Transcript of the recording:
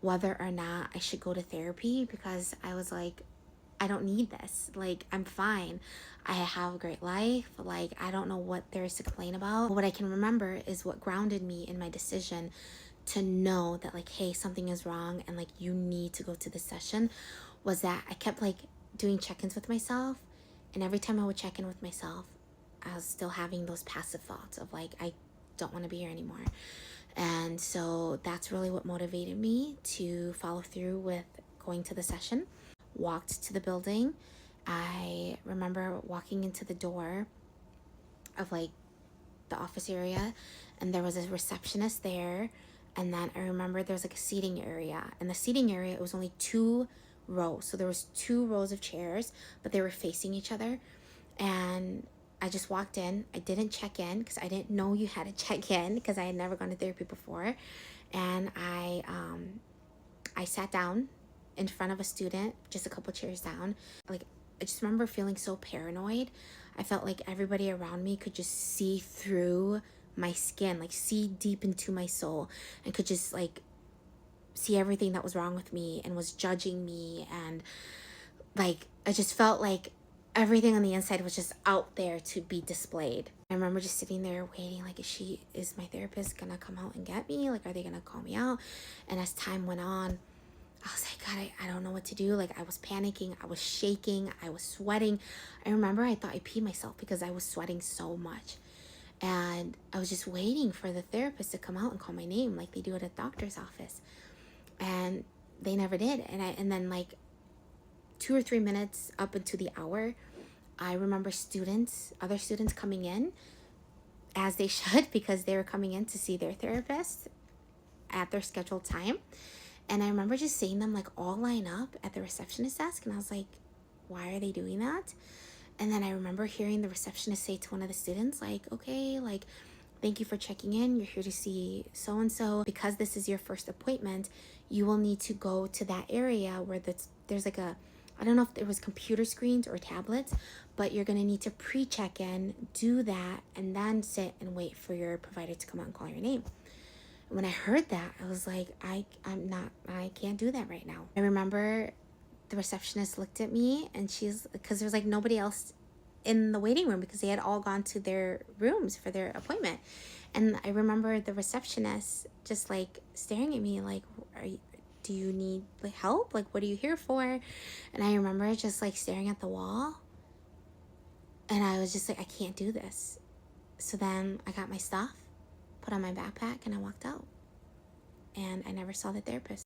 whether or not I should go to therapy, because I was like, I don't need this. Like, I'm fine. I have a great life. Like, I don't know what there is to complain about. What I can remember is what grounded me in my decision to know that, like, hey, something is wrong and like you need to go to this session, was that I kept like doing check-ins with myself. And every time I would check in with myself, I was still having those passive thoughts of like, I don't want to be here anymore. And so that's really what motivated me to follow through with going to the session. Walked to the building. I remember walking into the door of like the office area, and there was a receptionist there. And then I remember there was like a seating area. And the seating area, it was only 2 rows. So there was 2 rows of chairs, but they were facing each other. And I just walked in. I didn't check in because I didn't know you had to check in, because I had never gone to therapy before. And I sat down in front of a student, just a couple chairs down. Like, I just remember feeling so paranoid. I felt like everybody around me could just see through my skin, like see deep into my soul, and could just like see everything that was wrong with me and was judging me. And like, I just felt like everything on the inside was just out there to be displayed. I remember just sitting there waiting, like, is my therapist gonna come out and get me? Like, are they gonna call me out? And as time went on, I was like, God, I don't know what to do. Like, I was panicking, I was shaking, I was sweating. I remember I thought I peed myself because I was sweating so much. And I was just waiting for the therapist to come out and call my name like they do at a doctor's office. And they never did. And then like 2 or 3 minutes up into the hour, I remember other students coming in, as they should, because they were coming in to see their therapist at their scheduled time. And I remember just seeing them like all line up at the receptionist desk. And I was like, why are they doing that? And then I remember hearing the receptionist say to one of the students, like, okay, like, thank you for checking in. You're here to see so-and-so. Because this is your first appointment, you will need to go to that area where there's like I don't know if there was computer screens or tablets, but you're going to need to pre-check in, do that, and then sit and wait for your provider to come out and call your name. When I heard that, I was like, I can't do that right now. I remember the receptionist looked at me, and because there was like nobody else in the waiting room because they had all gone to their rooms for their appointment. And I remember the receptionist just like staring at me like, do you need like help? Like, what are you here for? And I remember just like staring at the wall, and I was just like, I can't do this. So then I got my stuff, put on my backpack, and I walked out. And I never saw the therapist.